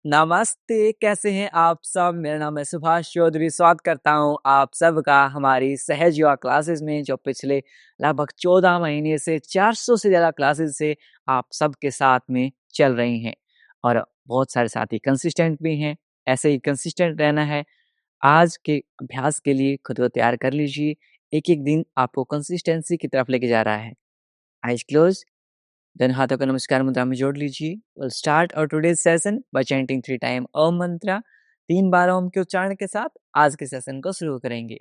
नमस्ते, कैसे हैं आप सब? मेरा नाम है सुभाष चौधरी, स्वागत करता हूँ आप सबका हमारी सहज युवा क्लासेस में, जो पिछले लगभग 14 महीने से 400 से ज़्यादा क्लासेस से आप सबके साथ में चल रही हैं और बहुत सारे साथी कंसिस्टेंट भी हैं, ऐसे ही कंसिस्टेंट रहना है। आज के अभ्यास के लिए खुद को तैयार कर लीजिए, एक-एक दिन आपको कंसिस्टेंसी की तरफ लेके जा रहा है। आइज़ क्लोज़, देन हाथों को नमस्कार मुद्रा में जोड़ लीजिए। Will start our today's session by chanting 3 time Om mantra. 3 बार ओम के उच्चारण के साथ आज के सेशन को शुरू करेंगे।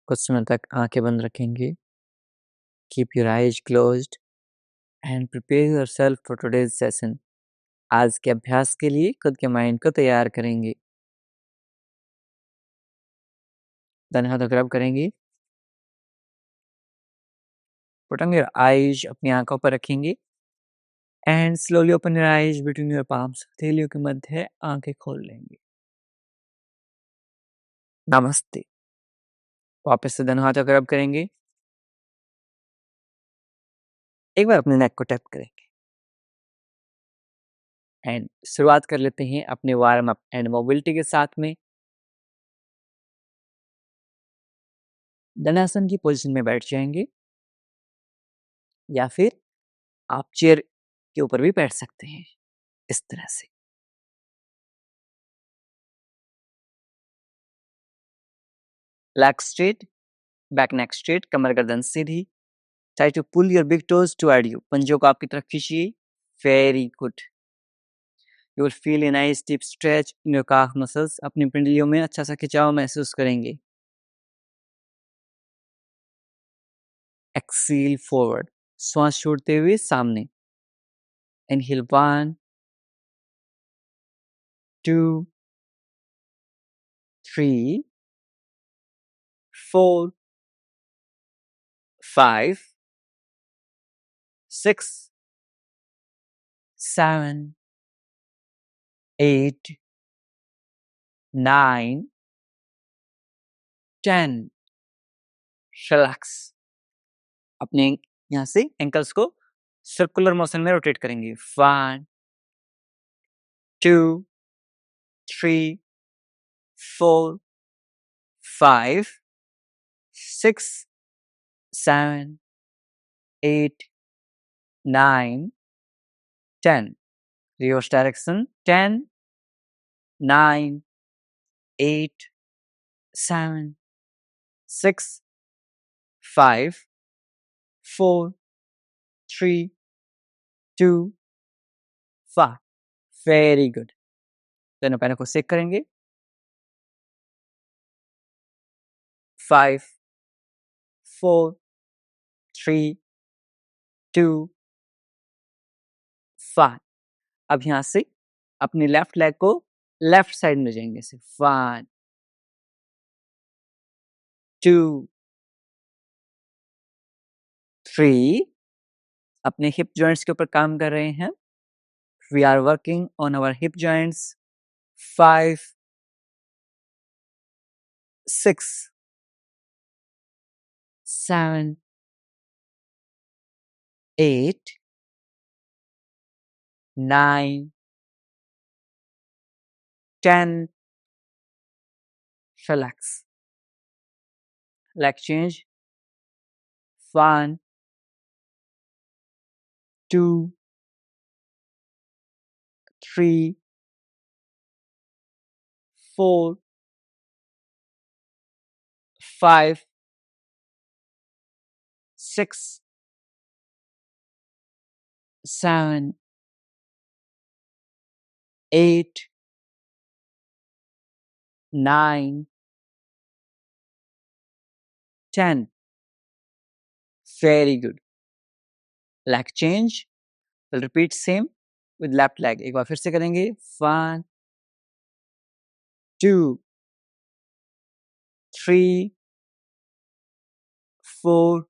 कुछ समय तक आंखें बंद रखेंगे। Keep your eyes closed end prepare yourself for today's session. आज के अभ्यास के लिए खुद के माइंड को तैयार करेंगे। देन हाथों को रब करेंगे। पुट ऑन योर आइज, अपनी आंखों पर रखेंगे and slowly open your eyes between your palms. हथेलियों के मध्य आंखें खोल लेंगे। नमस्ते। वापस से दोनों हाथों को रब करेंगे। एक बार अपने नेक को टैप करेंगे एंड शुरुआत कर लेते हैं अपने वार्म अप एंड मोबिलिटी के साथ में। धनासन की पोजीशन में बैठ जाएंगे या फिर आप चेयर के ऊपर भी बैठ सकते हैं, इस तरह से। Leg straight, back neck straight, कमर गर्दन सीधी। Try to pull your big toes toward you, पंजों को आपकी तरफ खींचिए। Very good. You will feel a nice deep stretch in your calf muscles. अपनी पिंडलियों में अच्छा सा खिंचाव महसूस करेंगे। एक्सेल फॉरवर्ड, श्वास छोड़ते हुए सामने। इनहेल 1 2 3 4 5 6 7 8 9 10। रिलैक्स। अपने यहाँ से एंकल्स को सर्कुलर मोशन में रोटेट करेंगे। 1 2 3 4 5 6 7 8 9 10। Reverse direction. 10 9 8 7 6 5 4 3 2 5। Very good. दोनों पैरों को सेक करेंगे। 5 4 3 2 5। अब यहाँ से अपने लेफ्ट लेग को लेफ्ट साइड में जाएंगे से 1 2 3। अपने हिप जॉइंट्स के ऊपर काम कर रहे हैं। We are working on our hip joints. 5 6 7 8 9 10। Relax. Leg change. 1 2 3 4 5 6 7, 8, 9, 10. Very good. Leg change. We'll repeat same with left leg. एक बार फिर से करेंगे. 1, 2, 3, 4,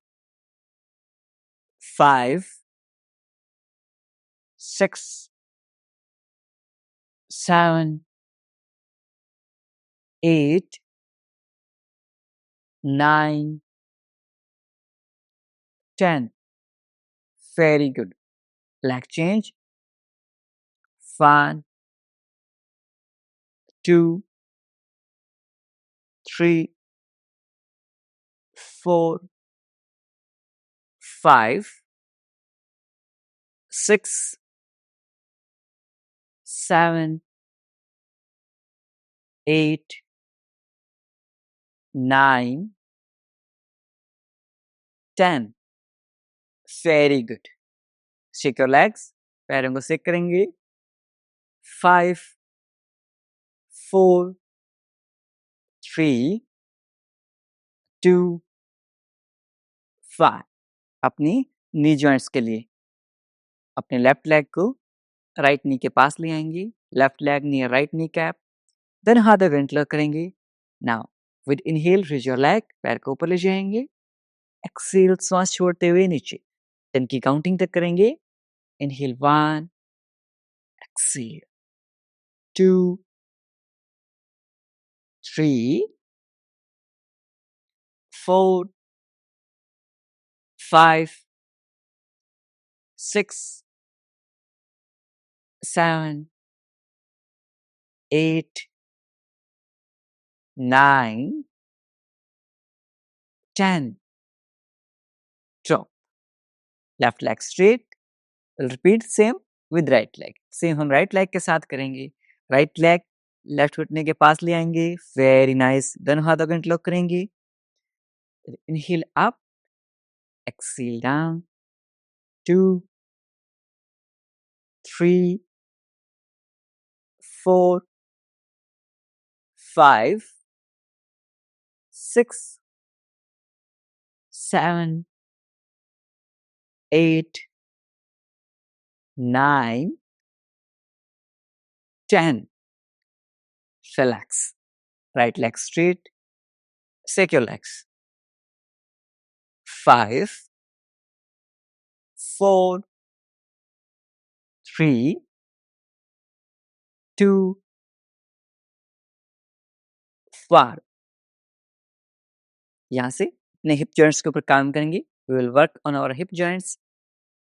5, 6, 7, 8, 9, 10. Very good. Leg change. 1, 2, 3, 4, 5, 6, 7, 8, 9, 10. Very good. Shake your legs. पैरों को shake करेंगे. 5, 4, 3, 2, 5. अपनी नी जॉइंट्स के लिए अपने लेफ्ट लेग को राइट नी के पास ले आएंगे. लेफ्ट लेग नियर राइट नी कैप. देन हाथ आगे इंटरलॉक करेंगे. Now with inhale raise your leg. पैर को ऊपर ले जाएंगे. एक्सेल श्वास छोड़ते हुए नीचे 10 की काउंटिंग तक करेंगे. Inhale 1, exhale 2, 3, 4, 5, 6, 7, 8, 9, 10. Drop. Left leg straight. We'll repeat same with right leg. Same हम right leg के साथ करेंगे. Right leg लेफ्ट घुटने के पास ले आएंगे. Very nice. दोनों हाथों को इंटरलॉक करेंगे. Inhale up. Exhale down. 2, 3, 4, 5, 6, 7, 8, 9, 10. Relax. Right leg straight. Shake your legs. 5, 4, 3, 2, 1. यहाँ से अपने हिप जॉइंट्स के ऊपर काम करेंगे. We will work on our hip joints.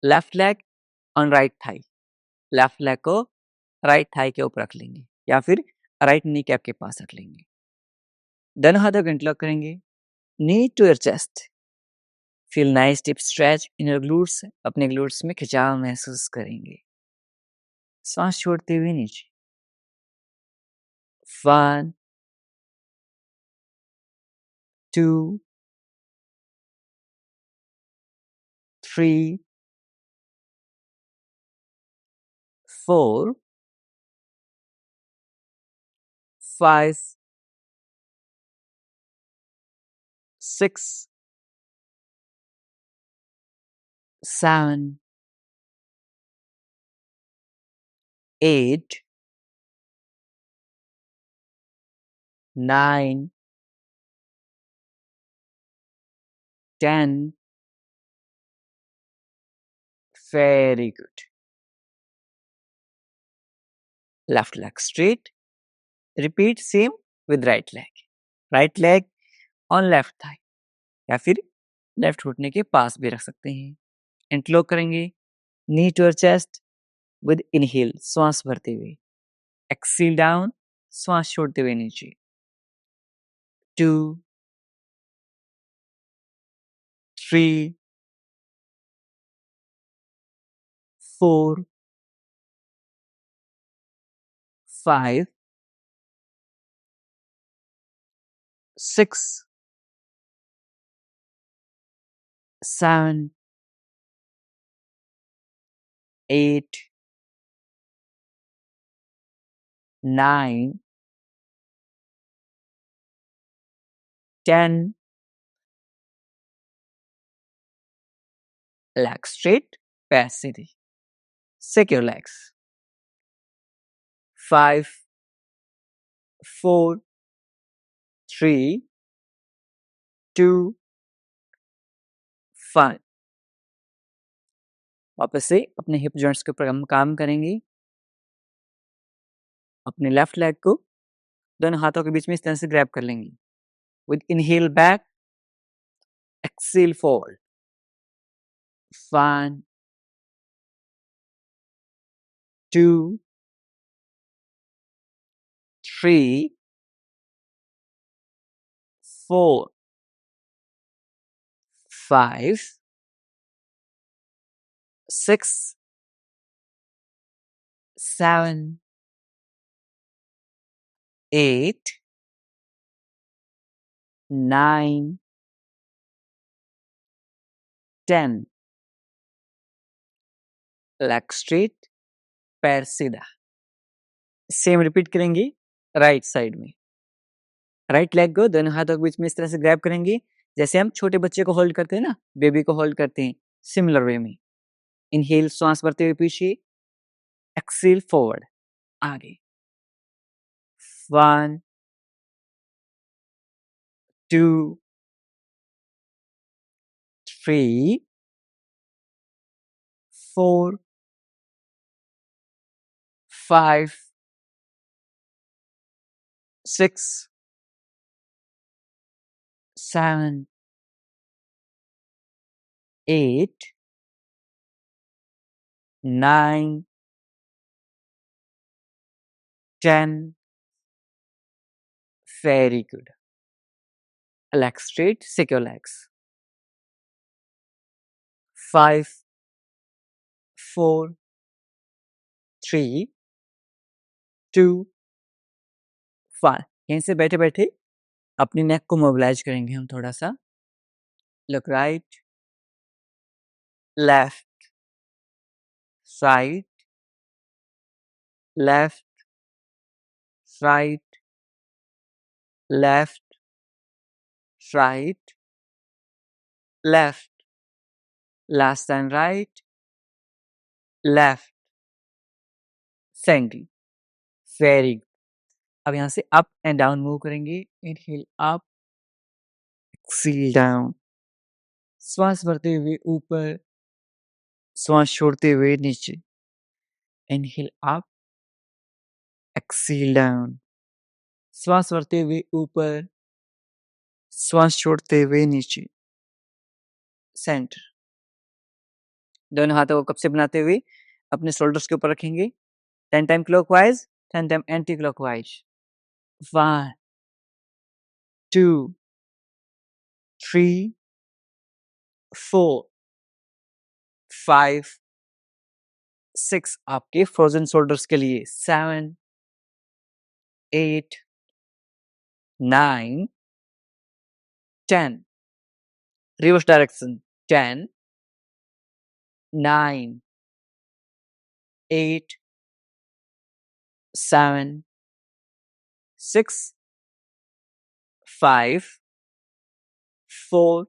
Left leg on right thigh. Left leg को राइट थाई के ऊपर रख लेंगे या फिर राइट नी कैप के पास रख लेंगे. दोनों हाथों को इंटरलॉक करेंगे. Knee to your chest. Feel nice deep stretch in your glutes. अपने ग्लूट्स में खिंचाव महसूस करेंगे. सांस छोड़ते हुए नीचे. 1, 2, 3, 4, 5, 6, 7, 8, 9, 10. Very good. Left leg straight. Repeat same with right leg. Right leg on left thigh या फिर लेफ्ट घुटने के पास भी रख सकते हैं. इंटरलॉक करेंगे. Knee to your chest with inhale. श्वास भरते हुए. Exhale down. श्वास छोड़ते हुए नीचे. 2, 3, 4, 5, 6, 7, 8 9 10 legs straight, पैर सीधी, secure legs, 5 4 3 2 1 वापस से अपने हिप जॉइंट्स के ऊपर हम काम करेंगे। अपने लेफ्ट लेग को दोनों हाथों के बीच में इस तरह से ग्रैब कर लेंगे। With inhale back, exhale forward, 1 2 3 4 5 6 7 8 9 10 leg straight, पैर सीधा। सेम रिपीट करेंगे राइट साइड में। राइट लेग को दोनों हाथों के बीच में इस तरह से ग्रैब करेंगे जैसे हम छोटे बच्चे को होल्ड करते हैं ना, बेबी को होल्ड करते हैं, सिमिलर वे में। इनहेल सांस भरते हुए पीछे, एक्सेल फॉरवर्ड, आगे, 1 2 3 4 5 6 7 8 9 10 very good. Legs straight, secure legs. 5 4 3 2 1 यहीं से बैठे बैठे अपनी नेक को मोबिलाइज करेंगे हम थोड़ा सा। Look right, left, right, left, right, left, right, left, last and right, left, centre, very good. अब यहाँ से अप एंड डाउन मूव करेंगे। इनहेल अप, एक्सेल डाउन, श्वास भरते हुए ऊपर, श्वास छोड़ते हुए नीचे। इनहेल अप, एक्सेल डाउन, श्वास भरते हुए ऊपर, श्वास छोड़ते हुए नीचे, सेंटर। दोनों हाथों को कप से बनाते हुए अपने शोल्डर्स के ऊपर रखेंगे। 10 time clockwise, 10 time anti clockwise. 1 2 3 4 5 6 आपके फ्रोजन शोल्डर्स के लिए। 7 8 9 10 रिवर्स डायरेक्शन। 10 9 8 7 6 5 4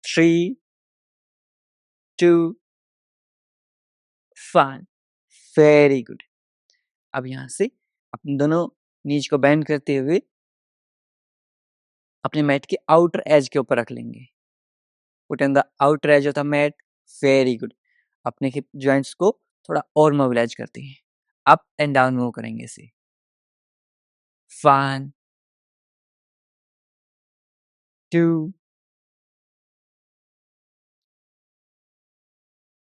3 2 1 very good. अब यहाँ से अपने दोनों नीज को बेंड करते हुए अपने मैट के आउटर एज के ऊपर रख लेंगे। Put in the outer edge of the mat, very good. अपने हिप जॉइंट्स को थोड़ा और मोबिलाइज करते हैं। अप एंड डाउन मूव करेंगे इसे। 1 2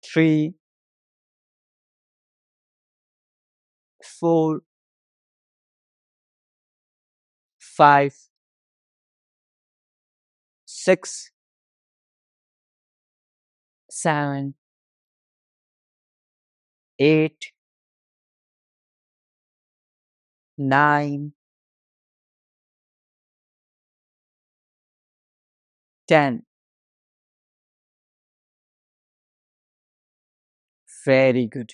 3 4 5 6 7 8 9 10 वेरी गुड।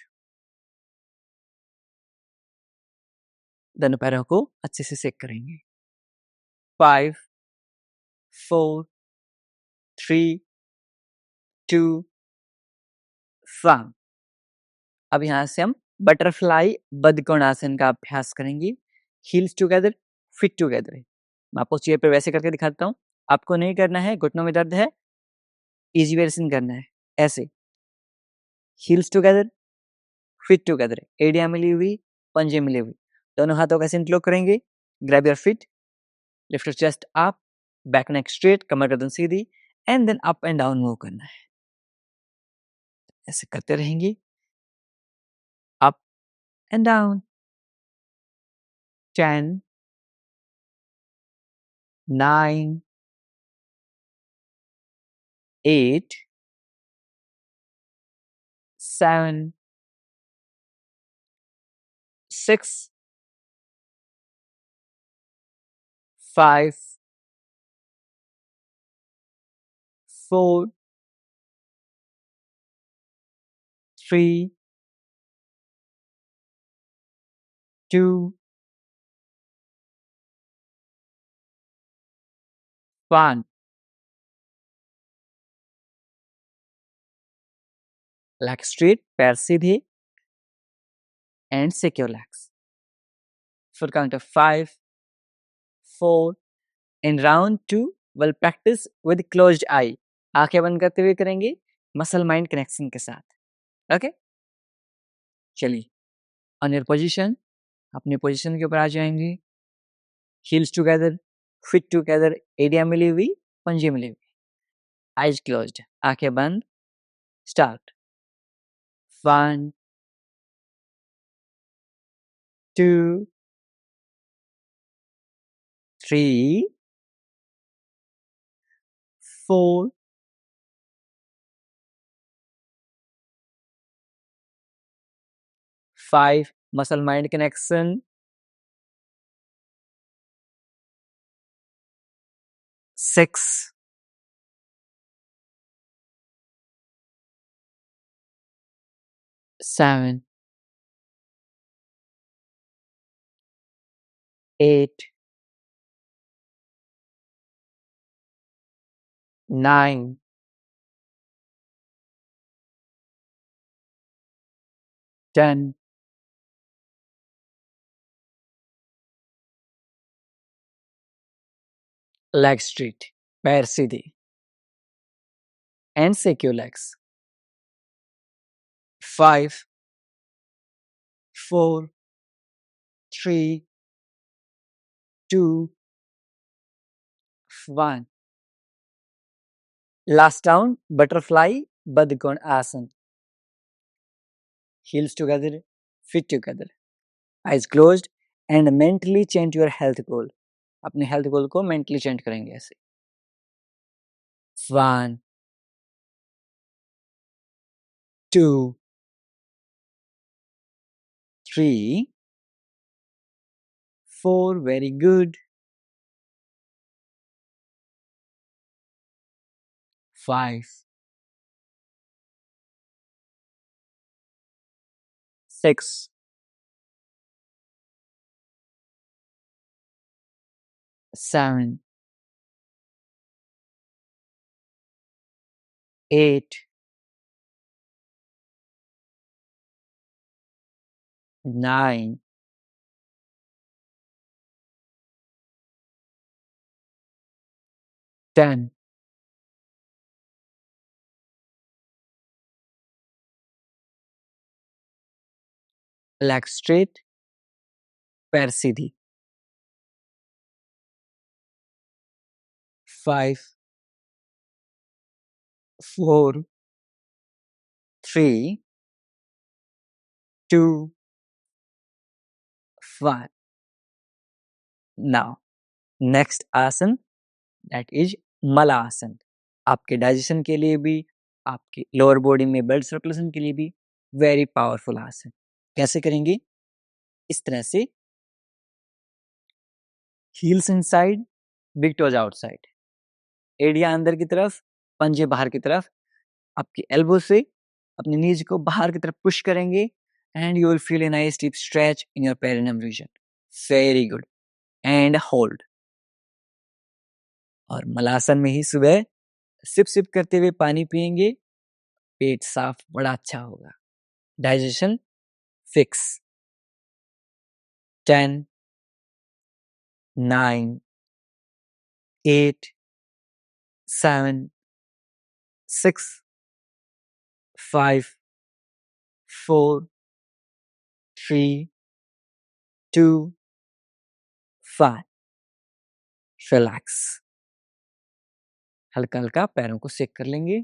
दोनों पैरों को अच्छे से सेक करेंगे। 5, 4, 3, 2, 1। अब यहाँ से हम बटरफ्लाई बद्धकोणासन का अभ्यास करेंगे। Heels together, feet together. मैं आपको चेयर पे वैसे करके दिखाता हूँ। आपको नहीं करना है, घुटनों में दर्द है, इजी वेरिएशन करना है ऐसे। हील्स टुगेदर, फीट टुगेदर, एड़ियां मिली हुई, पंजे मिले हुए। दोनों हाथों का इंटरलॉक करेंगे। Grab your feet, lift your chest up, back neck straight, कमर गर्दन सीधी, and then up and down move करना है। ऐसे करते रहेंगे, up and down. 10, 9, 8, 7, 6, 5, 4, 3, 2, 1। Leg straight, पैर सीधे, and secure legs. For count of 5, 4, in round 2 we'll practice with closed eye। आंखें बंद करते हुए करेंगे मसल माइंड कनेक्शन के साथ। ओके, चलिए ऑन योर पोजीशन, अपनी पोजीशन के ऊपर आ जाएंगे। हील्स टुगेदर, फिट टुगेदर, एरिया मिली हुई, पंजे मिली हुई, आइज क्लोज्ड, आंखें बंद। Start. 1, 2, 3, 4, 5, muscle mind connection, 6, 7, 8, 9, 10, leg straight, पैर सीधे, and secure legs। 5, 4, 3, 2, 1। Last down, butterfly Badhkon Asan। Heels together, feet together, eyes closed, and mentally chant your health goal। अपने हेल्थ गोल को मेंटली चेंट करेंगे ऐसे। 1, 2, 3, 4, very good, 5, 6, 7, 8, 9, 10, leg straight, पैर सीधी। 5, 4, 3, 2, 1। Now, next आसन, that is malasana. आपके digestion के लिए भी, आपके लोअर बॉडी में ब्लड सर्कुलेशन के लिए भी वेरी पावरफुल आसन। कैसे करेंगे? इस तरह से, heels inside, big toes outside, एड़ियां अंदर की तरफ, पंजे बाहर की तरफ, आपकी एल्बो से अपनी नीज को बाहर की तरफ पुश करेंगे and you will feel a nice deep stretch in your perineum region. Very good. And hold. और मलासन में ही सुबह सिप सिप करते हुए पानी पिएंगे, पेट साफ बड़ा अच्छा होगा। Digestion fix. 10, 9, 8, 7, 6, 5, 4, 3, 2, 5। रिलैक्स। हल्का हल्का पैरों को सेक कर लेंगे।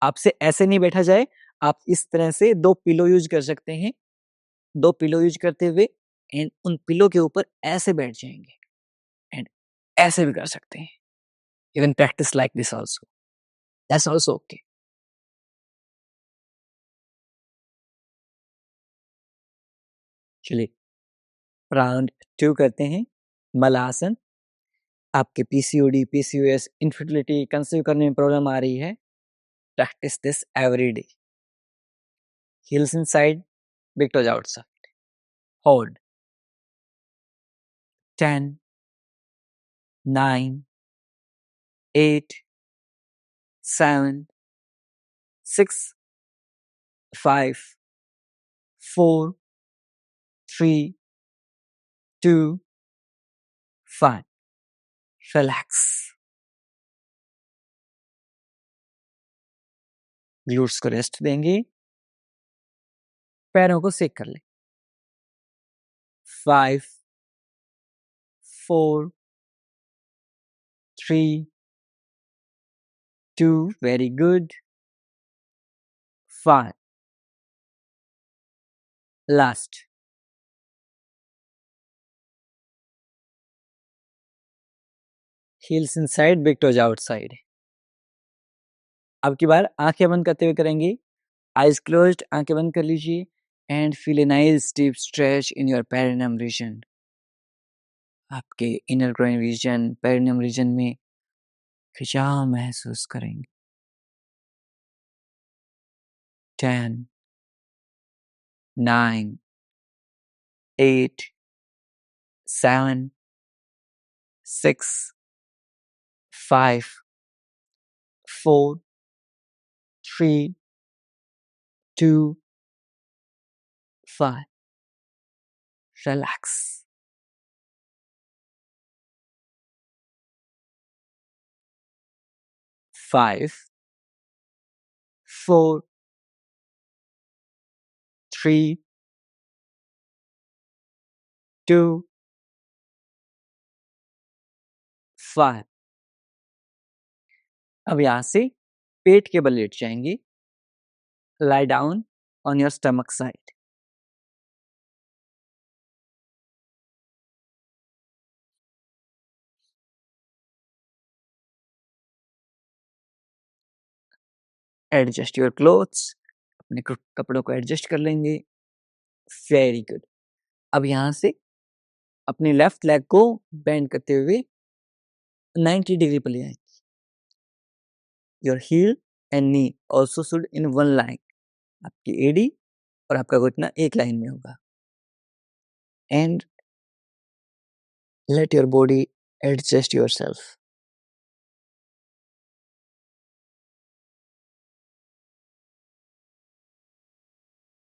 आपसे ऐसे नहीं बैठा जाए, आप इस तरह से 2 पिलो यूज कर सकते हैं। 2 पिलो यूज करते हुए एंड उन पिलो के ऊपर ऐसे बैठ जाएंगे एंड ऐसे भी कर सकते हैं। You can practice like this also, that's also okay. चलिए राउंड 2 करते हैं। मलासन। आपके पीसीओडी, पीसीओएस, इनफर्टिलिटी, कंसीव करने में प्रॉब्लम आ रही है, practice this every day. Heels inside, big toes outside. Hold. 10, 9, 8, 7, 6, 5, 4, 3, 2, 1. Relax. Glutes को रेस्ट देंगे। पैरों को सेक कर लें। 5, 4, 3, 2, very good. 1. Last. Heels inside, big toes outside. अब की बार आंखें बंद करते हुए करेंगे। आइज क्लोज्ड, आंखें बंद कर लीजिए and feel a nice deep stretch in your perineum region. आपके inner groin region, perineum region में खिंचाव महसूस करेंगे। 10, 9, 8, 7, 6, 5, 4, 3, 2, 1. Relax. Five, 4, 3, 2, 1. अब यहाँ से पेट के बल लेट जाएंगे। Lie down on your stomach side. Adjust your clothes. अपने कपड़ों को एडजस्ट कर लेंगे। Very good. अब यहाँ से अपने लेफ्ट लेग को बेंड करते हुए 90 डिग्री पर ले आए। Your heel and knee also should in one line. आपकी एडी और आपका घुटना एक लाइन में होगा। And let your body adjust your self.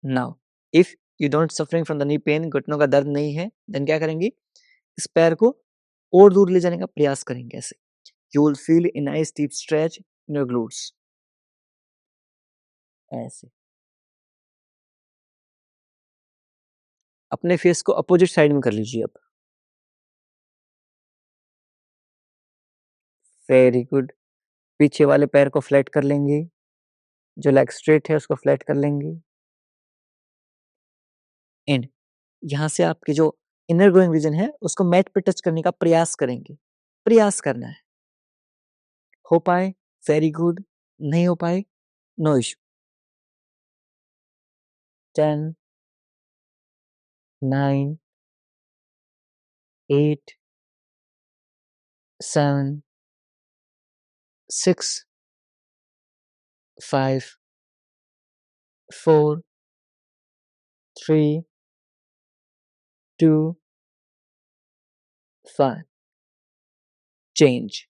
Now if you don't suffering from the knee pain, घुटनों का दर्द नहीं है, देन क्या करेंगे, इस पैर को और दूर ले जाने का प्रयास करेंगे। ऐसे you will feel a nice deep stretch in your glutes. ऐसे अपने फेस को अपोजिट साइड में कर लीजिए। अब वेरी गुड। पीछे वाले पैर को फ्लैट कर लेंगे, जो लेग स्ट्रेट है उसको फ्लैट कर लेंगे। एंड यहाँ से आपके जो इनर ग्रोइंग रीजन है उसको मैट पे टच करने का प्रयास करेंगे। प्रयास करना है। हो पाए वेरी गुड, नहीं हो पाए no issue. 10, 9, 8, 7, 6, 5, 4, 3, 2, 1. Change.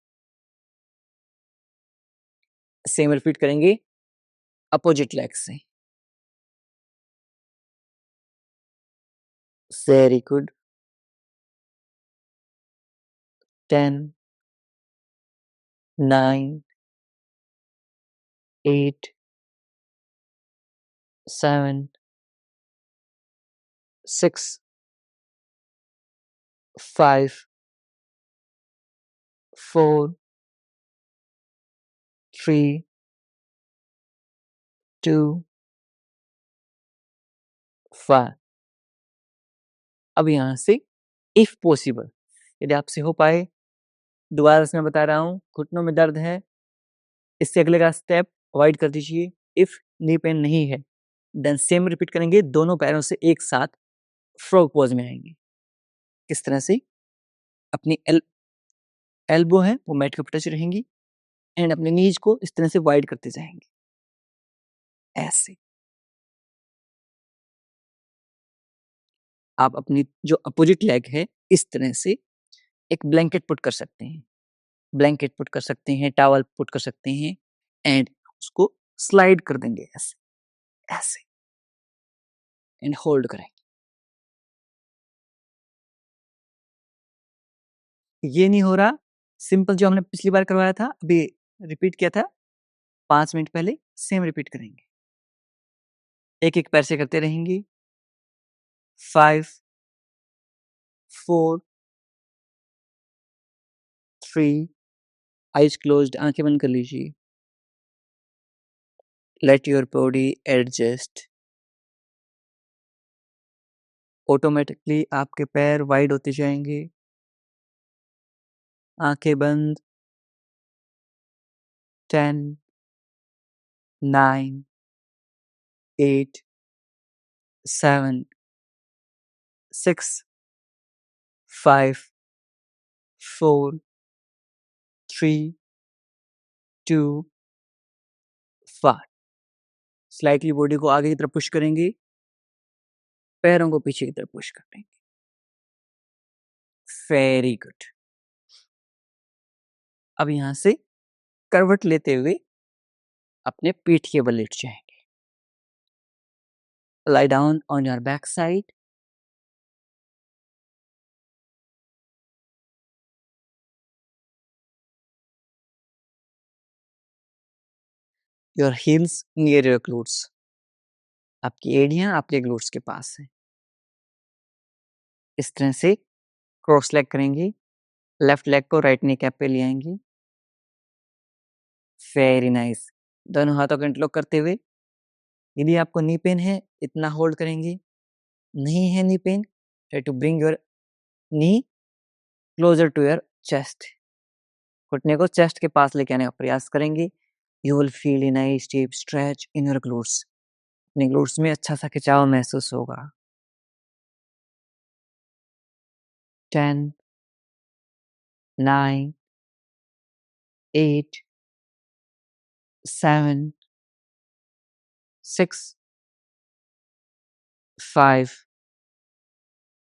Same repeat करेंगे अपोजिट लेग से। Very good. 10, 9, 8, 7, 6, 5, 4, 3, 2, 1। अब यहाँ से इफ पॉसिबल, यदि आपसे हो पाए, दोबारा से मैं बता रहा हूँ, घुटनों में दर्द है, इससे अगले का स्टेप अवॉइड कर दीजिए। इफ नी पेन नहीं है, देन सेम रिपीट करेंगे, दोनों पैरों से एक साथ फ्रॉग पोज में आएंगे। किस तरह से? अपनी एल्बो है वो मैट के ऊपर टच रहेंगी एंड अपने नीज को इस तरह से वाइड करते जाएंगे, ऐसे। आप अपनी जो अपोजिट लेग है, इस तरह से एक ब्लैंकेट पुट कर सकते हैं, ब्लैंकेट पुट कर सकते हैं, टॉवल पुट कर सकते हैं एंड उसको स्लाइड कर देंगे ऐसे, ऐसे एंड होल्ड करेंगे। ये नहीं हो रहा, सिंपल जो हमने पिछली बार करवाया था, अभी रिपीट किया था 5 मिनट पहले, सेम रिपीट करेंगे। एक-एक पैर से करते रहेंगे। 5, 4, 3, आइज़ क्लोज्ड, आँखें बंद कर लीजिए। Late your body adjust. Automatically आपके पैर वाइड होते जाएंगे। आंखें बंद। 10, 9, 8, 7, 6, 5, 4, 3, 2, 1। स्लाइटली बॉडी को आगे की तरफ पुश करेंगे, पैरों को पीछे की तरफ पुश कर देंगे। Very good. अब यहां से करवट लेते हुए अपने पीठ के बल लेट जाएंगे। Lie down on your back side. Your heels near your glutes. आपकी एड़ियां आपके ग्लूट्स के पास है। इस तरह से क्रॉस लेग करेंगे, लेफ्ट लेग को राइट नी कैप पे ले आएंगे। Very nice. दोनों हाथों को इंटरलॉक करते हुए, यदि आपको नी पेन है, इतना होल्ड करेंगे। नहीं है knee pain, try to bring your knee closer to your chest. घुटने को चेस्ट के पास लेके आने का प्रयास करेंगे। You will feel a nice deep stretch in your glutes. अपने ग्लूट्स में अच्छा सा खिंचाव महसूस होगा। 10, 9, 8, 7, 6, 5,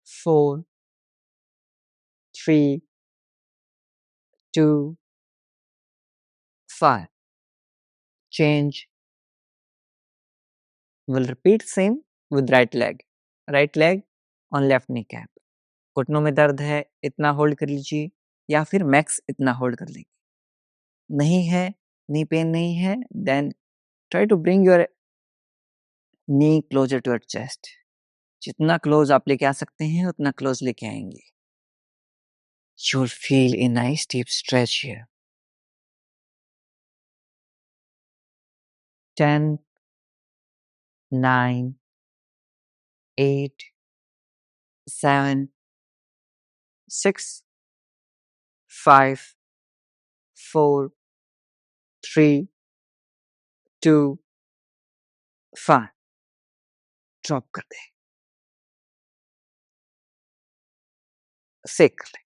4, 3, 2, 1। Change. We'll repeat same with right leg. Right leg on left kneecap. घुटनों में दर्द है, इतना होल्ड कर लीजिए या फिर मैक्स इतना होल्ड कर लेंगे। नहीं है, नी पेन नहीं है, then try to bring your knee closer to your chest. जितना क्लोज आप लेके आ सकते हैं उतना क्लोज लेके आएंगे। You will feel a nice deep stretch here. 10, 9, 8, 7, 6, 5, 4, 3, 2, 1। Drop कर दें। सेक लें।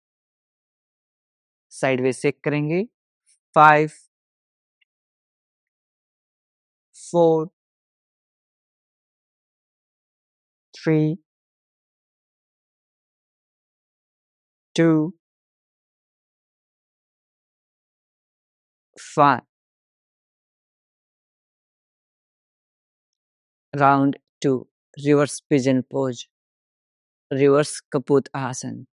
साइडवेज सेक करेंगे। 5, 4 3 2 5 round 2 reverse pigeon pose reverse kapot asana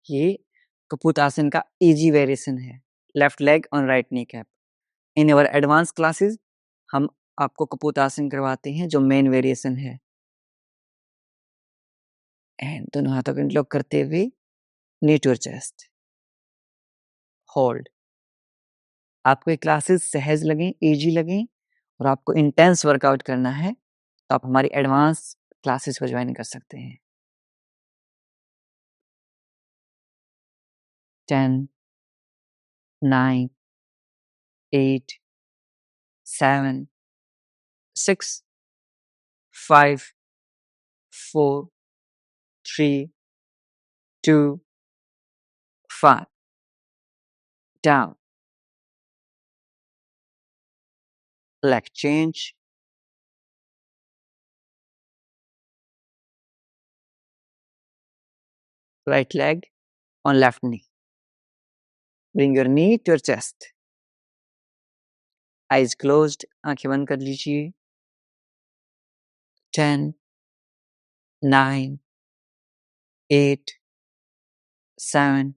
ये कपूत आसन का इजी वेरिएशन है left leg on right knee cap in our advance classes हम आपको कपूत आसन करवाते हैं जो मेन वेरिएशन है एंड दोनों हाथों को इंटरलॉक करते हुए नी टू चेस्ट होल्ड आपको ये क्लासेस सहज लगें इजी लगें और आपको इंटेंस वर्कआउट करना है तो आप हमारी एडवांस क्लासेस को ज्वाइन कर सकते हैं 10 9 8 7 6 5 4 3 2 5 down leg change right leg on left knee bring your knee to your chest eyes closed आंखें बंद कर लीजिए 10 9 8 7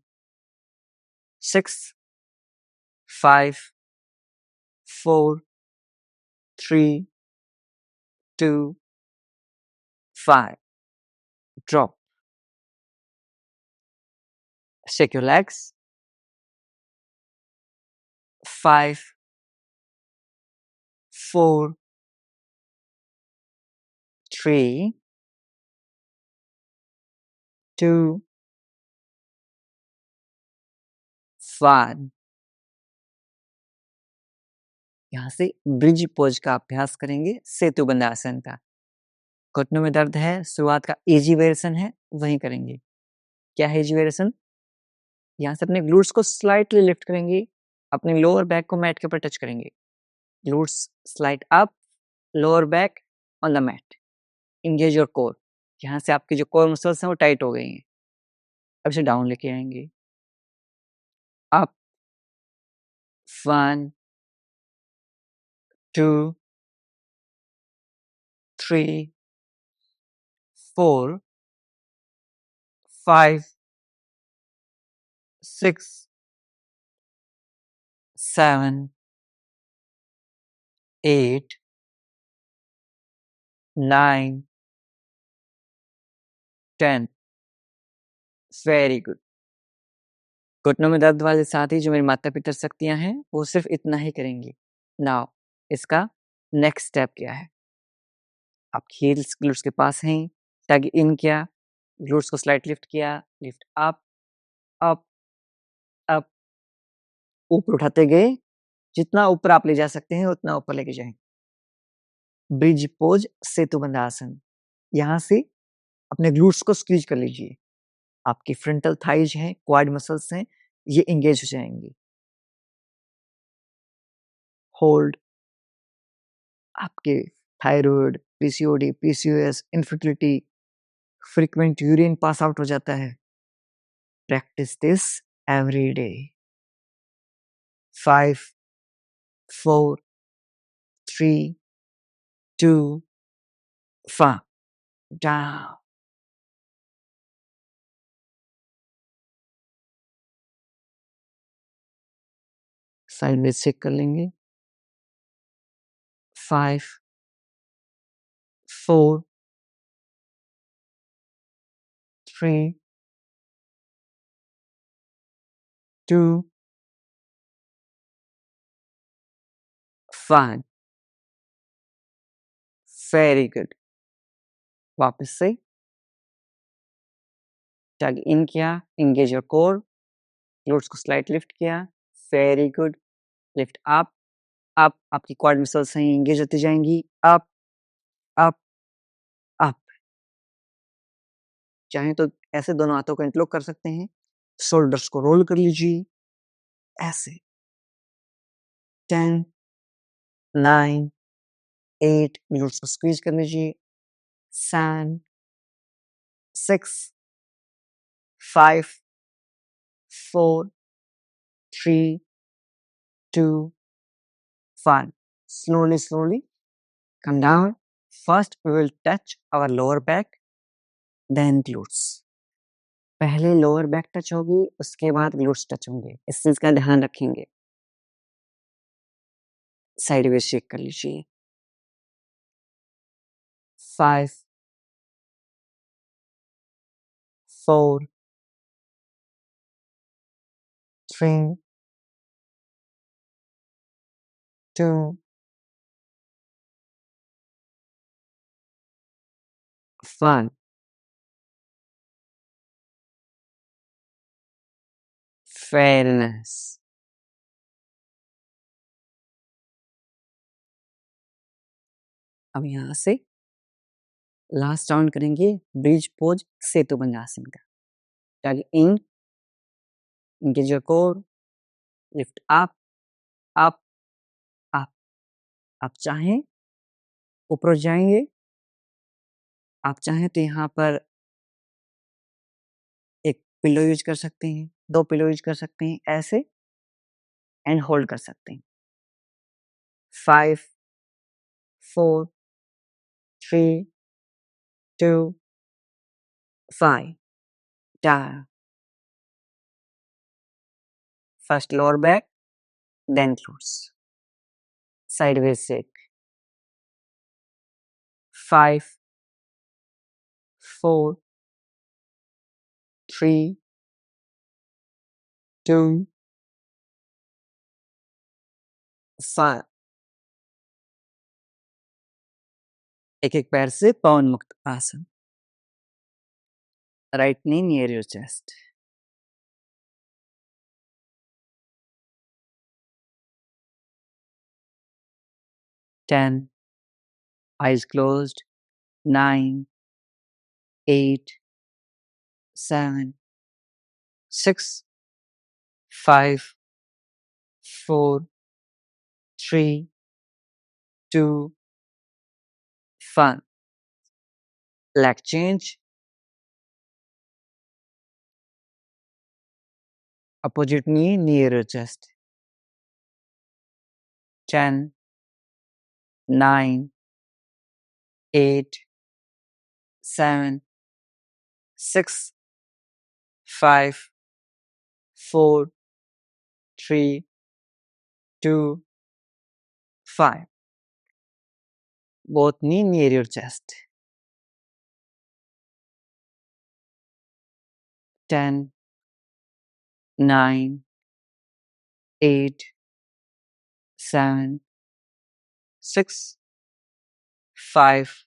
6 5 4 3 2 5 drop shake your legs 5 4 3 2 5 यहाँ से ब्रिज पोज का अभ्यास करेंगे सेतु बंधासन का घुटनों में दर्द है शुरुआत का इजी वेरिएशन है वहीं करेंगे क्या है इजी वेरिएशन यहाँ से अपने ग्लूट्स को स्लाइटली लिफ्ट करेंगे अपने लोअर बैक को मैट के ऊपर टच करेंगे glutes slide up lower back on the mat engage your core यहाँ से आपकी जो कोर मसल्स हैं वो टाइट हो गई हैं अब इसे डाउन लेके आएंगे अप 1 2 3 4 5 6 7 8 9 10 वेरी गुड घुटनों में दर्द वाले साथी जो मेरी माता पिता शक्तियां हैं वो सिर्फ इतना ही करेंगी नाउ इसका नेक्स्ट स्टेप क्या है आप हील्स ग्लूट्स के पास हैं टग इन किया ग्लूट्स को स्लाइड लिफ्ट किया लिफ्ट अप अप अप ऊपर उठाते गए जितना ऊपर आप ले जा सकते हैं उतना ऊपर लेके जाएं ब्रिज पोज सेतु बंधासन यहाँ से अपने ग्लूट्स को स्क्वीज कर लीजिए आपकी फ्रंटल थाइज हैं क्वाड मसल्स हैं ये एंगेज हो जाएंगे होल्ड आपके thyroid PCOD PCOS infertility frequent urine pass out हो जाता है practice this every day 5 4 3 2 5 down side में चेक कर लेंगे 5 4 3 2 5 वेरी गुड वापस से टग इन किया एंगेज योर कोर ग्लूट्स को स्लाइड लिफ्ट किया very good lift up up आपकी क्वाड मसल्स हैं एंगेज होती जाएंगी अप अप अप चाहे तो ऐसे दोनों हाथों को इंटरलॉक कर सकते हैं शोल्डर्स को रोल कर लीजिए ऐसे 10 9, 8, ग्लूट्स को स्क्वीज कर लीजिए, 7, 6, 5, 4, 3, 2, 1. Slowly, slowly come down. First, we will touch our lower back, then glutes. पहले लोअर बैक टच होगी, उसके बाद ग्लूट्स टच होंगे। इस चीज का ध्यान रखेंगे। साइडवेज शेक कर लीजिए। 5, 4, 3, 2, 1. Fairness. अब यहां से लास्ट राउंड करेंगे ब्रिज पोज सेतु भंजासन का। टग इन, engage your core, lift up, up, up. आप चाहें ऊपर जाएंगे, आप चाहें तो यहाँ पर एक पिलो यूज कर सकते हैं, 2 पिलो यूज कर सकते हैं, ऐसे एंड होल्ड कर सकते हैं। 5, 4, 3, 2, 5. Down. First lower back, then glutes. Sideways shake. 5, 4, 3, 2, 5. एक एक पैर से पवन मुक्त आसन। Right knee near your chest. 10, eyes closed. 9, 8, 7, 6, 5, 4, 3, 2, 1. Leg change. Opposite knee near your chest. 10, 9, 8, 7, 6, 5, 4, 3, 2, 5. Both knee near your chest. 10, 9, 8, 7, 6, 5,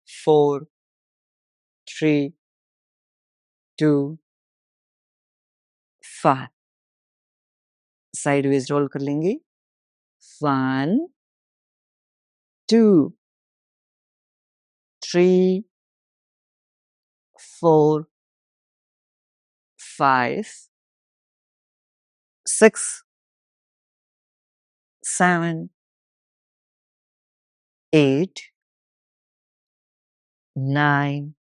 4, 3, 2, 5. Sideways role कर लेंगे। 1, 2, 3, 4, 5, 6, 7, 8, 9,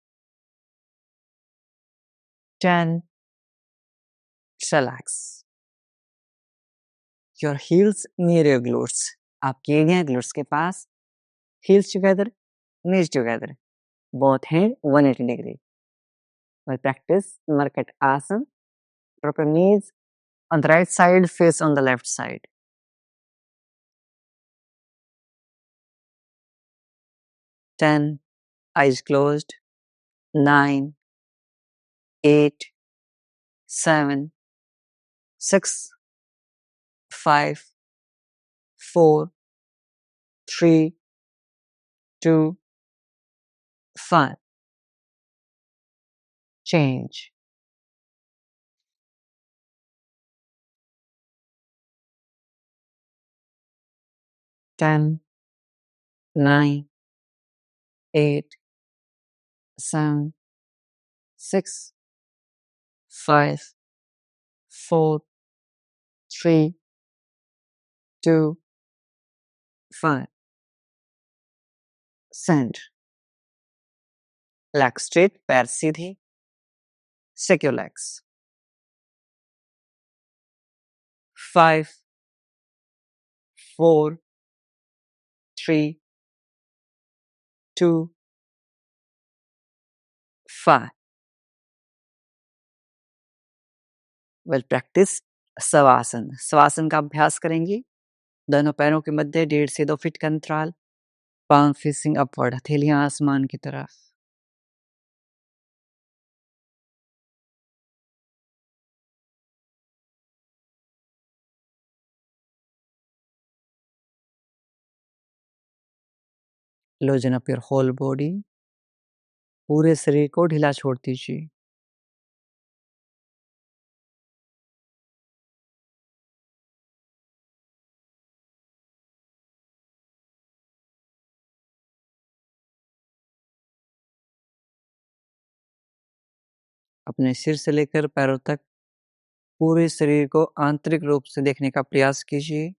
10. Relax. Your heels near your glutes. आपकी एड़ियां glutes के पास. Heels together, knees together. Both hand 180 degree. We'll practice Market Asana. Drop your knees on the right side, face on the left side. 10, eyes closed. 9, 8, 7, 6, 5, 4, 3, 2, 1. Change. 10, 9, 8, 7, 6, 5, 4, 3, 2, 5. Send. Leg straight, पैर सीधे. Shake your legs. 5, 4, 3, 2, 5. Well practice. Shavasana. Shavasana का अभ्यास करेंगे. दोनों पैरों के मध्य 1.5 से 2 feet का अंतराल. पाम फेसिंग अपवर्ड, हथेलियां आसमान की तरफ. Loosen up your whole body. पूरे शरीर को ढीला छोड़ दीजिए. अपने सिर से लेकर पैरों तक पूरे शरीर को आंतरिक रूप से देखने का प्रयास कीजिए.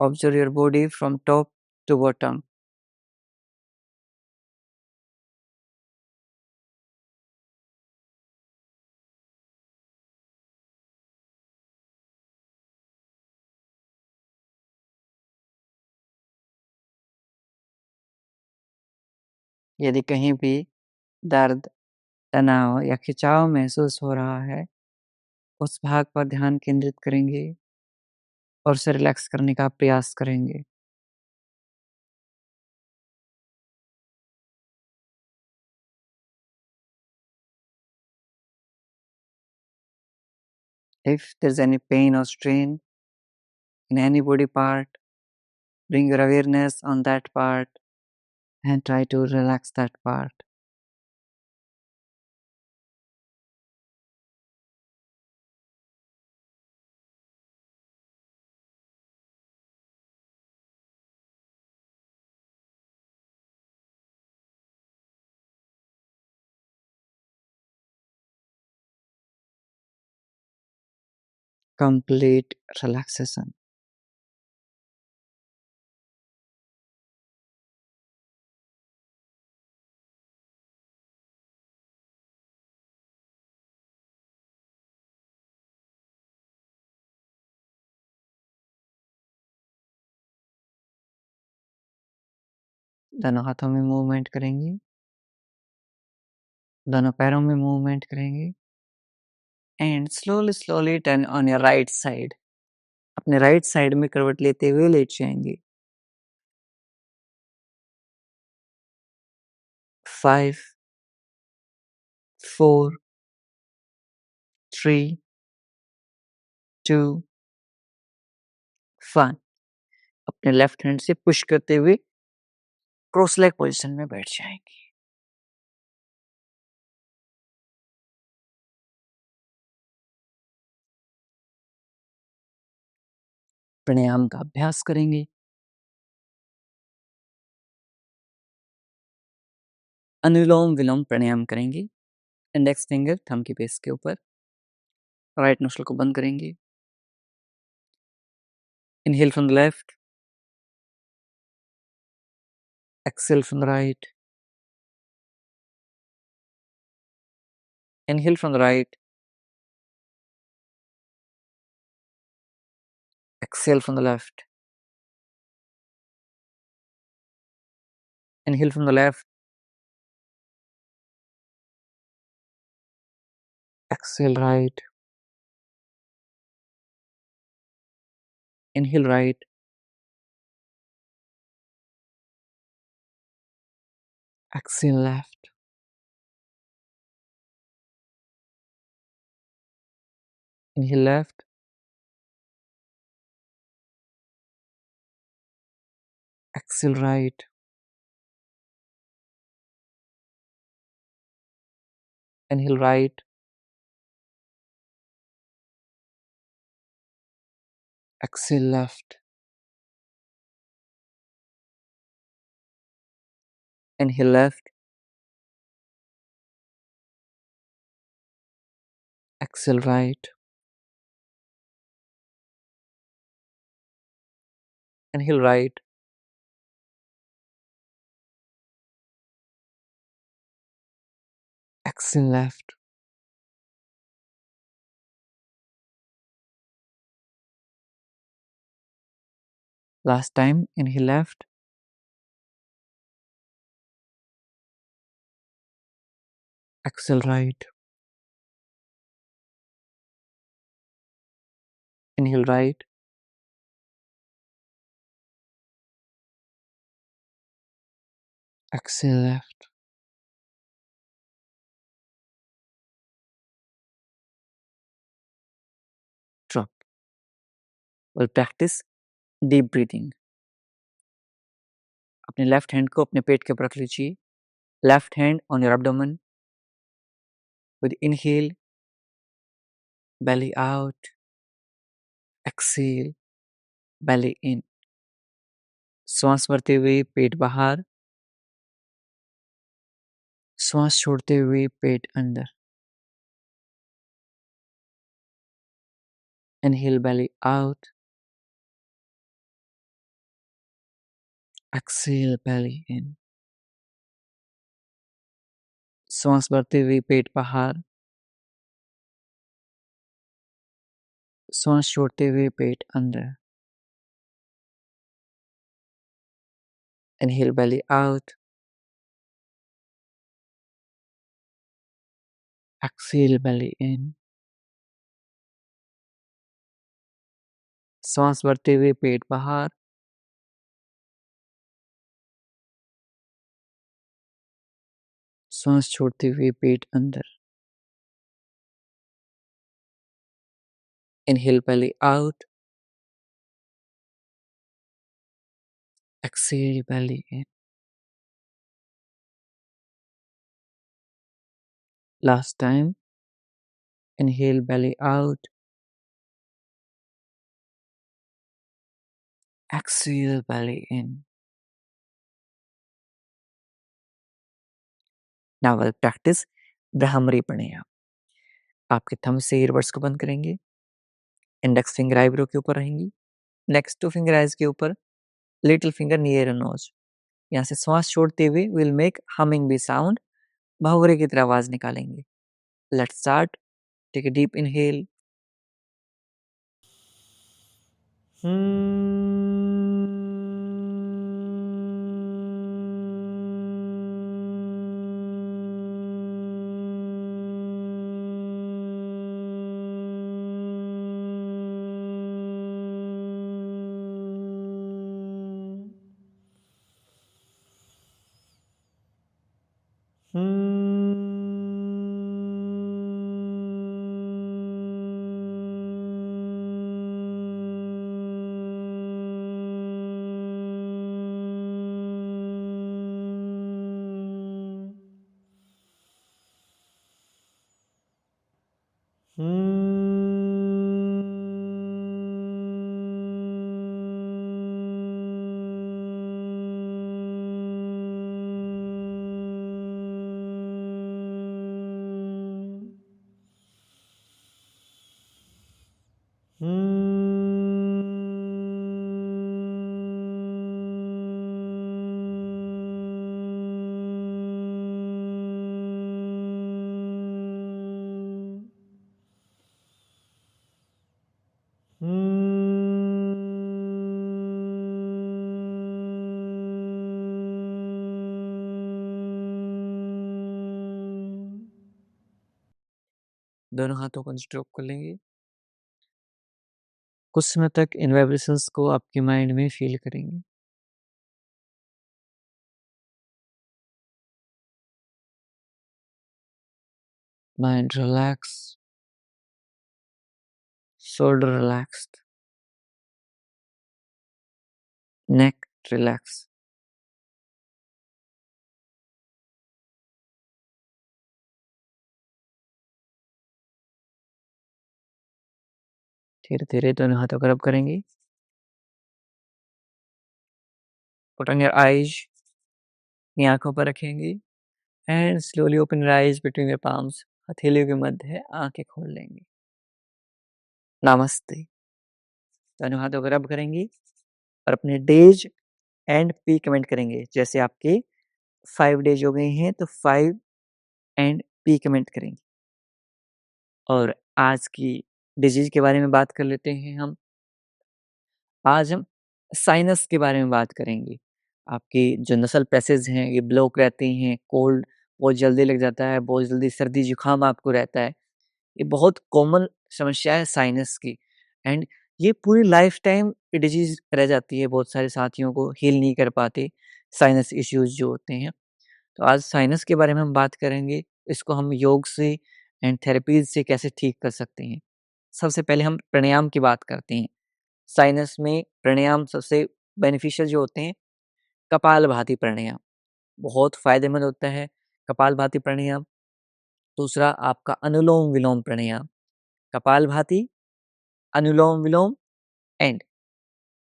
Observe your body from top to bottom. यदि कहीं भी दर्द, तनाव या खिंचाव महसूस हो रहा है, उस भाग पर ध्यान केंद्रित करेंगे और उसे रिलैक्स करने का प्रयास करेंगे. If there's any pain or strain in any body part, bring your awareness on that part and try to relax that part. Complete relaxation. दोनों हाथों में मूवमेंट करेंगे. दोनों पैरों में मूवमेंट करेंगे. And slowly turn on your right side. अपने right side में करवट लेते हुए लेट जाएंगे. 5, 4, 3, 2, 1. अपने लेफ्ट हैंड से पुश करते हुए क्रॉस लेग पोजीशन में बैठ जाएंगे. प्राणायाम का अभ्यास करेंगे. अनुलोम विलोम प्राणायाम करेंगे. इंडेक्स फिंगर थंब की बेस के ऊपर. राइट नोस्ट्रल को बंद करेंगे. Inhale from the left. Exhale from the right. Inhale from the right. Exhale from the left. Inhale from the left. Exhale right. Inhale right. Exhale left. Inhale left. Exhale right. Inhale right. Exhale left. Inhale left. Exhale right. Inhale right. Exhale left. Last time, inhale left. Exhale right. Inhale right. Exhale left. Drop. We'll practice deep breathing. अपने left hand को अपने पेट के ऊपर रख लीजिए. Left hand on your abdomen. With inhale, belly out. Exhale, belly in. श्वास भरते हुए पेट बाहर. श्वास छोड़ते हुए पेट अंदर. Inhale, belly out. Exhale, belly in. श्वास भरते हुए पेट बाहर. श्वास छोड़ते हुए पेट अंदर. Inhale, belly out. Exhale, belly in. श्वास भरते हुए पेट बाहर. श्वास छोड़ते हुए पेट अंदर. Inhale, belly out. Exhale, belly in. Last time. Inhale, belly out. Exhale, belly in. Now we'll practice Brahmari Pranayam. आपके थंब से ईयरबड्स को बंद करेंगे. इंडेक्स फिंगर आईब्रो के ऊपर रहेंगी. नेक्स्ट टू फिंगर आइज के ऊपर. Little finger near nose. यहाँ से श्वास छोड़ते हुए will make humming bee sound. भौरे की तरह आवाज निकालेंगे. Let's start. Take a deep inhale. दोनों हाथों को स्ट्रोक कर लेंगे. कुछ समय तक इन वाइब्रेशंस को आपके माइंड में फील करेंगे. Mind relaxed. Shoulder relaxed. Neck relaxed. धीरे धीरे दोनों हाथों को रब करेंगे. Put on your eyes. अपनी आंखों पर रखेंगे. And slowly open your eyes between your palms. हथेलियों के मध्य है, आंखें खोल लेंगे. नमस्ते. दोनों हाथों को रब करेंगी. और अपने डेज एंड पी कमेंट करेंगे। जैसे आपके 5 डेज हो गए हैं तो 5 एंड पी कमेंट करेंगे। और आज की डिजीज़ के बारे में बात कर लेते हैं हम। आज हम साइनस के बारे में बात करेंगे। आपकी जो नसल पैसेज हैं ये ब्लॉक रहते हैं, कोल्ड बहुत जल्दी लग जाता है, बहुत जल्दी सर्दी-जुकाम आपको रहता है। ये बहुत कॉमन समस्या है साइनस की एंड ये पूरी लाइफ टाइम ये डिजीज़ रह जाती है, बहुत सारे साथियों को हील नहीं कर पाते, साइनस इश्यूज़ जो होते हैं। तो आज साइनस के बारे में हम बात करेंगे, इसको हम योग से एंड थेरेपीज़ से कैसे ठीक कर सकते हैं। सबसे पहले हम प्राणायाम की बात करते हैं। साइनस में प्राणायाम सबसे बेनिफिशियल जो होते हैं, कपालभाति प्राणायाम, बहुत फ़ायदेमंद होता है कपालभाति प्राणायाम। दूसरा आपका अनुलोम-विलोम प्राणायाम, कपालभाति, अनुलोम-विलोम एंड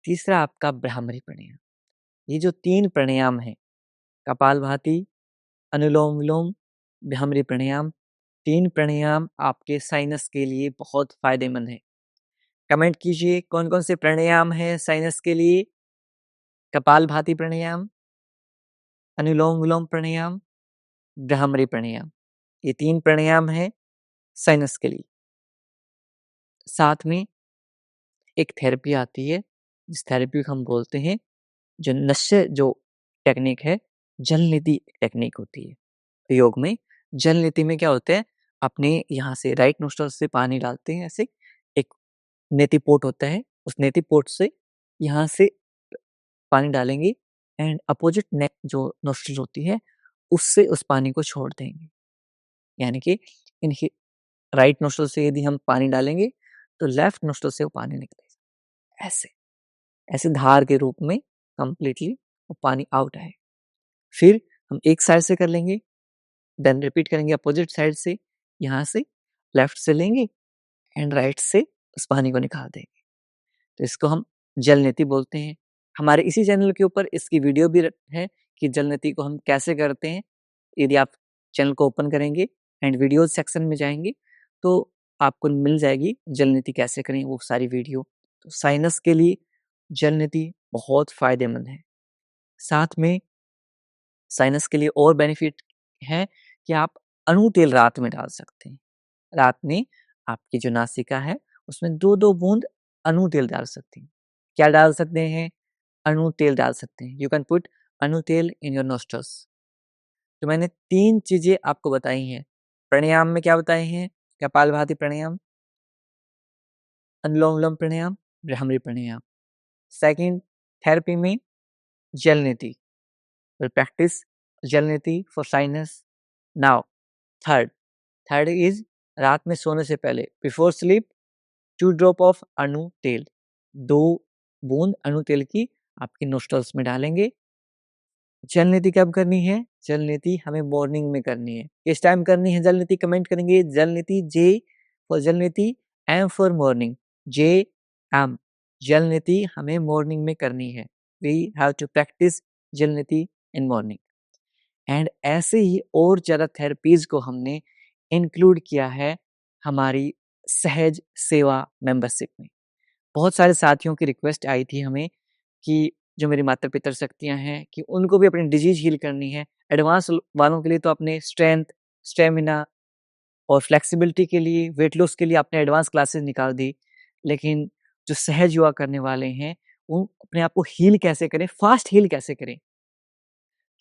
तीसरा आपका भ्रामरी प्राणायाम। ये जो 3 प्राणायाम हैं, कपालभाति, अनुलोम-विलोम, भ्रामरी प्राणायाम, 3 प्राणायाम आपके साइनस के लिए बहुत फ़ायदेमंद हैं। कमेंट कीजिए कौन-कौन से प्राणायाम हैं साइनस के लिए? कपालभाति प्राणायाम, अनुलोम-विलोम प्राणायाम, भ्रामरी प्राणायाम। ये 3 प्राणायाम हैं साइनस के लिए। साथ में एक थेरेपी आती है, जिस थेरेपी को हम बोलते हैं जो नस्य जो टेक्निक है, जल नीति टेक्निक होती है। योग में जल नीति में क्या होता है, अपने यहाँ से राइट नोस्ट्रल से पानी डालते हैं ऐसे, एक नेति पोट होता है, उस नेति पोट से यहाँ से पानी डालेंगे एंड अपोजिट नेक जो नोस्ट्रल होती है, उससे उस पानी को छोड़ देंगे। यानी कि इनकी राइट नोस्ट्रल से यदि हम पानी डालेंगे, तो लेफ्ट नोस्ट्रल से वो पानी निकलेगा। ऐसे, ऐसे धार के रूप में कंप्लीटली वो पानी आउट आए। फिर हम एक साइड से कर लेंगे, देन रिपीट करेंगे अपोजिट साइड से, यहाँ से लेफ्ट से लेंगे एंड राइट से उस पानी को निकाल देंगे। तो इसको हम जल नीति बोलते हैं। हमारे इसी चैनल के ऊपर इसकी वीडियो भी है कि जल नीति को हम कैसे करते हैं। यदि आप चैनल को ओपन करेंगे एंड वीडियोज़ सेक्शन में जाएँगे, तो आपको मिल जाएगी जल नीति कैसे करें वो सारी वीडियो। तो साइनस के लिए जल नीति बहुत फ़ायदेमंद है। साथ में साइनस के लिए और बेनिफिट है कि आप अणु तेल रात में डाल सकते हैं। रात में आपकी जो नासिका है, उसमें 2-2 बूंद अणु तेल डाल सकते हैं। क्या डाल सकते हैं? अणु तेल डाल सकते हैं। यू कैन पुट अणु तेल इन योर नोस्ट्रल्स। तो मैंने 3 चीज़ें आपको बताई हैं। प्राणायाम में क्या बताए हैं? कपालभाति प्राणायाम, अनुलोम-विलोम प्राणायाम, भ्रामरी प्राणायाम। सेकंड, थेरेपी में जल नीति। विल प्रैक्टिस जल नीति for sinus. Now third, third is रात में सोने से पहले बिफोर स्लीप 2 ड्रॉप ऑफ अणु तेल, 2 बूंद अणु तेल की आपके नोस्ट्रल्स में डालेंगे। जल नीति कब करनी है? जल नीति हमें मॉर्निंग में करनी है। किस टाइम करनी है जल नीति? कमेंट करेंगे जल नीति, जे for Jal Neti, M for morning, J M. Jal Neti हमें मॉर्निंग में करनी है। वी हैव टू प्रैक्टिस जल नीति इन मॉर्निंग। एंड ऐसे ही और ज़्यादा थेरेपीज़ को हमने इंक्लूड किया है हमारी सहज सेवा मेंबरशिप में। बहुत सारे साथियों की रिक्वेस्ट आई थी हमें कि जो मेरी माता-पितर शक्तियाँ हैं कि उनको भी अपनी डिजीज़ हील करनी है। एडवांस वालों के लिए तो अपने स्ट्रेंथ, स्टैमिना और फ्लेक्सिबिलिटी के लिए, वेट लॉस के लिए आपने एडवांस क्लासेस निकाल दी। लेकिन जो सहज योगा करने वाले हैं, वो अपने आप को हील कैसे करें, फास्ट हील कैसे करें?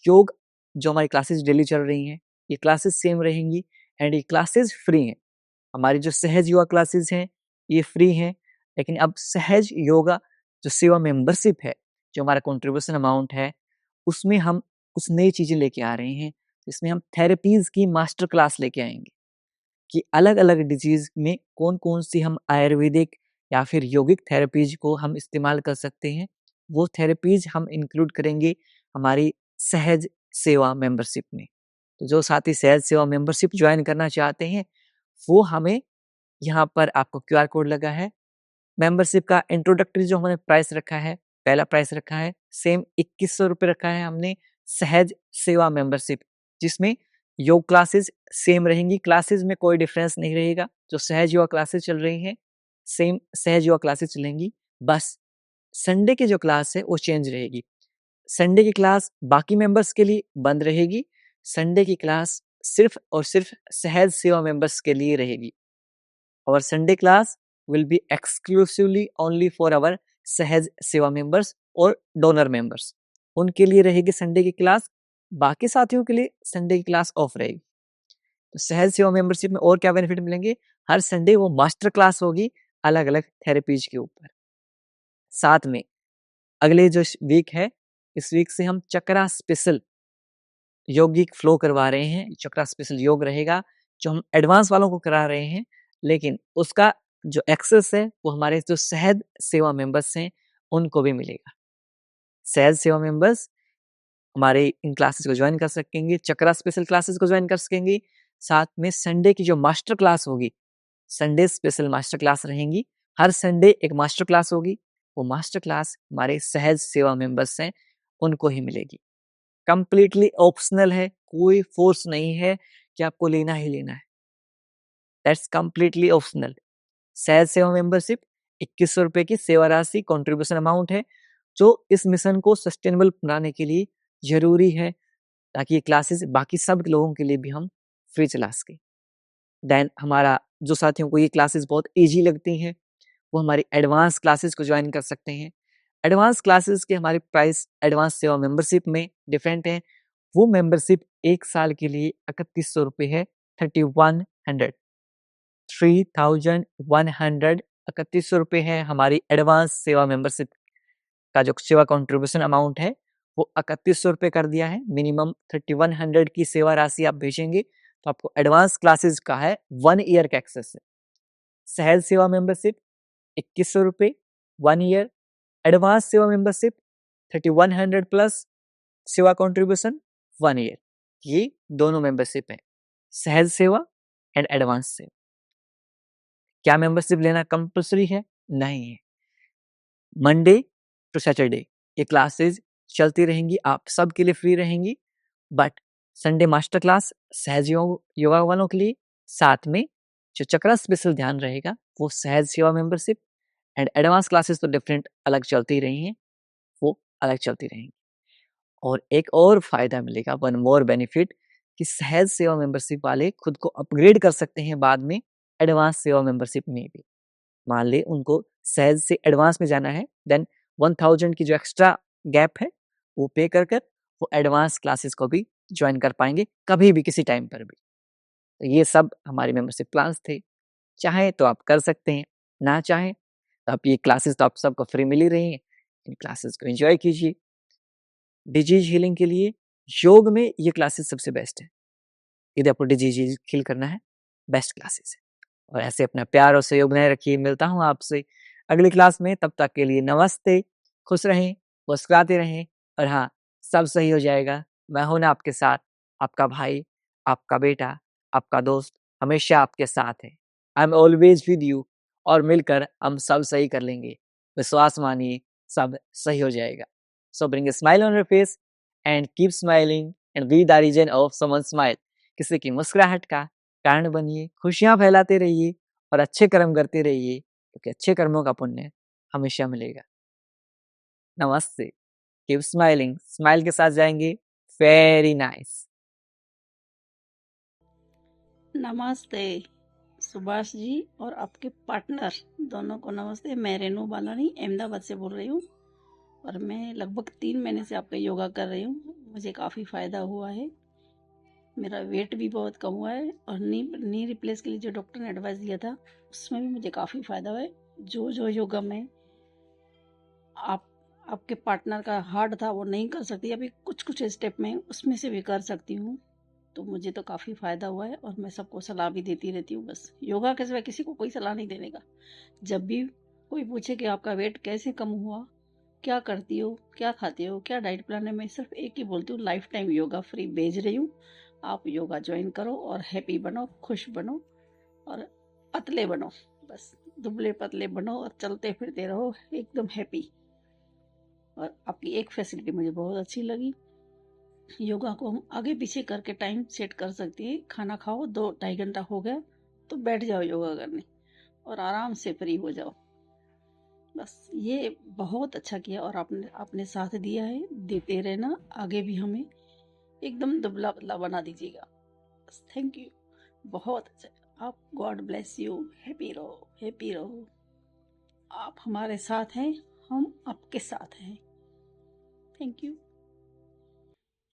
योग जो हमारी क्लासेस डेली चल रही हैं, ये क्लासेस सेम रहेंगी एंड ये क्लासेस फ्री हैं। हमारी जो सहज योगा क्लासेस हैं, ये फ्री हैं, लेकिन अब सहज योगा जो सेवा मेंबरशिप है, जो हमारा कंट्रीब्यूशन अमाउंट है, उसमें हम कुछ नई चीज़ें लेके आ रहे हैं। इसमें हम थेरेपीज़ की मास्टर क्लास लेके आएँगे कि अलग-अलग डिज़ीज़ में कौन-कौन सी हम आयुर्वेदिक या फिर यौगिक थेरेपीज़ को हम इस्तेमाल कर सकते हैं। वो थेरेपीज़ हम इंक्लूड करेंगे हमारी सहज सेवा मेंबरशिप में। तो जो साथी सहज सेवा मेंबरशिप जॉइन करना चाहते हैं, वो हमें यहाँ पर आपको क्यूआर कोड लगा है। मेंबरशिप का इंट्रोडक्टरी जो हमने प्राइस रखा है, पहला प्राइस रखा है, सेम ₹2100 रखा है हमने सहज सेवा मेंबरशिप, जिसमें योग क्लासेस सेम रहेंगी, क्लासेस में कोई डिफरेंस नहीं रहेगा। जो सहज योगा क्लासेस चल रही हैं, सेम सहज योगा क्लासेस चलेंगी। बस संडे की जो क्लास है वो चेंज रहेगी। संडे की क्लास बाकी मेंबर्स के लिए बंद रहेगी। संडे की क्लास सिर्फ और सिर्फ सहज सेवा मेंबर्स के लिए रहेगी। और Sunday class will be exclusively only for our Sahaj Seva members और डोनर मेंबर्स। उनके लिए रहेगी संडे की क्लास, बाकी साथियों के लिए संडे की क्लास ऑफ रहेगी। तो सहज सेवा मेंबरशिप में और क्या बेनिफिट मिलेंगे? हर संडे वो मास्टर क्लास होगी अलग अलग थेरेपीज के ऊपर। साथ में अगले जो वीक है, इस वीक से हम चक्रा स्पेशल यौगिक फ्लो करवा रहे हैं। चक्रा स्पेशल योग रहेगा जो हम एडवांस वालों को करा रहे हैं, लेकिन उसका जो एक्सेस है वो हमारे जो सहज सेवा मेंबर्स हैं उनको भी मिलेगा। सहज सेवा मेंबर्स हमारे इन क्लासेस को ज्वाइन कर सकेंगे, चक्रा स्पेशल क्लासेस को ज्वाइन कर सकेंगे। साथ में संडे की जो मास्टर क्लास होगी, संडे स्पेशल मास्टर क्लास रहेंगी। हर संडे एक मास्टर क्लास होगी, वो मास्टर क्लास हमारे सहज सेवा मेंबर्स हैं उनको ही मिलेगी। कंप्लीटली ऑप्शनल है, कोई फोर्स नहीं है कि आपको लेना ही लेना है। That's completely optional. सहज सेवा मेंबरशिप 2100 रुपए की सेवा राशि कंट्रीब्यूशन अमाउंट है, जो इस मिशन को सस्टेनेबल बनाने के लिए जरूरी है, ताकि ये क्लासेस बाकी सब लोगों के लिए भी हम फ्री चला सके। देन हमारा जो साथियों को ये क्लासेस बहुत ईजी लगती हैं, वो हमारी एडवांस क्लासेस को ज्वाइन कर सकते हैं। एडवांस क्लासेस के हमारे प्राइस एडवांस सेवा मेंबरशिप में डिफरेंट है। वो मेंबरशिप 1 साल के लिए 3100 रुपये है। 3100 3100 रुपये है हमारी एडवांस सेवा मेंबरशिप का जो सेवा कंट्रीब्यूशन अमाउंट है, वो 3100 रुपये कर दिया है। मिनिमम 3100 की सेवा राशि आप भेजेंगे तो आपको एडवांस क्लासेस का है 1 ईयर का एक्सेस है। सहज सेवा मेंबरशिप 2100 रुपये 1 ईयर, एडवांस सेवा मेंबरशिप 3100 प्लस सेवा कंट्रीब्यूशन 1 ईयर। ये दोनों मेंबरशिप है, सहज सेवा एंड एडवांस सेवा। क्या मेंबरशिप लेना कंपल्सरी है? नहीं है। मंडे टू सैटरडे ये क्लासेस चलती रहेंगी, आप सबके लिए फ्री रहेंगी। बट संडे मास्टर क्लास सहज योगा वालों के लिए, साथ में जो चक्रा स्पेशल ध्यान रहेगा वो सहज सेवा मेंबरशिप एंड एडवांस क्लासेस तो डिफरेंट अलग चलती रही हैं, वो अलग चलती रहेंगी। और एक और फायदा मिलेगा, वन मोर बेनिफिट, कि सहज सेवा मेंबरशिप वाले खुद को अपग्रेड कर सकते हैं बाद में एडवांस सेवा मेंबरशिप में भी। मान ले उनको सहज से एडवांस में जाना है, देन 1000 की जो एक्स्ट्रा गैप है वो पे कर कर वो एडवांस क्लासेस को भी ज्वाइन कर पाएंगे कभी भी किसी टाइम पर भी। तो ये सब हमारे मेंबरशिप प्लान्स थे। चाहे तो आप कर सकते हैं, ना चाहें तो आप ये क्लासेस तो आप सबको फ्री मिल ही रही हैं, इन क्लासेस को एंजॉय कीजिए। डिजीज हीलिंग के लिए योग में ये क्लासेस सबसे बेस्ट है। यदि आपको डिजीज हील करना है, बेस्ट क्लासेस है। और ऐसे अपना प्यार और सहयोग बनाए रखिए। मिलता हूँ आपसे अगली क्लास में, तब तक के लिए नमस्ते। खुश रहें, मुस्कुराते रहें, और हाँ, सब सही हो जाएगा। मैं हूं ना आपके साथ, आपका भाई, आपका बेटा, आपका दोस्त, हमेशा आपके साथ है। I am always with you, और मिलकर हम सब सही कर लेंगे। विश्वास मानिए, सब सही हो जाएगा। So bring a smile on your face and keep smiling and be the reason of someone smile. किसी की मुस्कुराहट का कारण बनिए, खुशियां फैलाते रहिए और अच्छे कर्म करते रहिए, क्योंकि अच्छे कर्मों का पुण्य हमेशा मिलेगा। नमस्ते। कीप स्माइलिंग, स्माइल के साथ जाएंगे। Very nice. नमस्ते सुभाष जी और आपके पार्टनर दोनों को नमस्ते। मैं रेनू बालानी अहमदाबाद से बोल रही हूँ और मैं लगभग 3 महीने से आपका योगा कर रही हूँ। मुझे काफ़ी फ़ायदा हुआ है, मेरा वेट भी बहुत कम हुआ है और नी रिप्लेस के लिए जो डॉक्टर ने एडवाइस दिया था उसमें भी मुझे काफ़ी फ़ायदा हुआ है। जो योगा में आप आपके पार्टनर का हार्ड था वो नहीं कर सकती, अभी कुछ कुछ स्टेप में उसमें से भी कर सकती हूँ, तो मुझे तो काफ़ी फ़ायदा हुआ है और मैं सबको सलाह भी देती रहती हूँ। बस योगा के सिवा किसी को कोई सलाह नहीं देने का। जब भी कोई पूछे कि आपका वेट कैसे कम हुआ, क्या करती हो, क्या खाती हो, क्या डाइट प्लान है, मैं सिर्फ एक ही बोलती हूँ, लाइफ टाइम योगा फ्री भेज रही हूँ। आप योगा ज्वाइन करो और हैप्पी बनो, खुश बनो और पतले बनो। बस दुबले पतले बनो और चलते फिरते रहो एकदम हैप्पी। और आपकी एक फैसिलिटी मुझे बहुत अच्छी लगी, योगा को हम आगे पीछे करके टाइम सेट कर सकते हैं। खाना खाओ, 2-2.5 घंटा हो गया तो बैठ जाओ योगा करने और आराम से फ्री हो जाओ। बस ये बहुत अच्छा किया और आपने आपने साथ दिया है, देते रहना, आगे भी हमें एकदम दुबला-पतला बना दीजिएगा। बस थैंक यू, बहुत अच्छा। आप गॉड ब्लेस यू, हैप्पी रहो, हैप्पी रहो। आप हमारे साथ हैं, हम आपके साथ हैं। Thank you.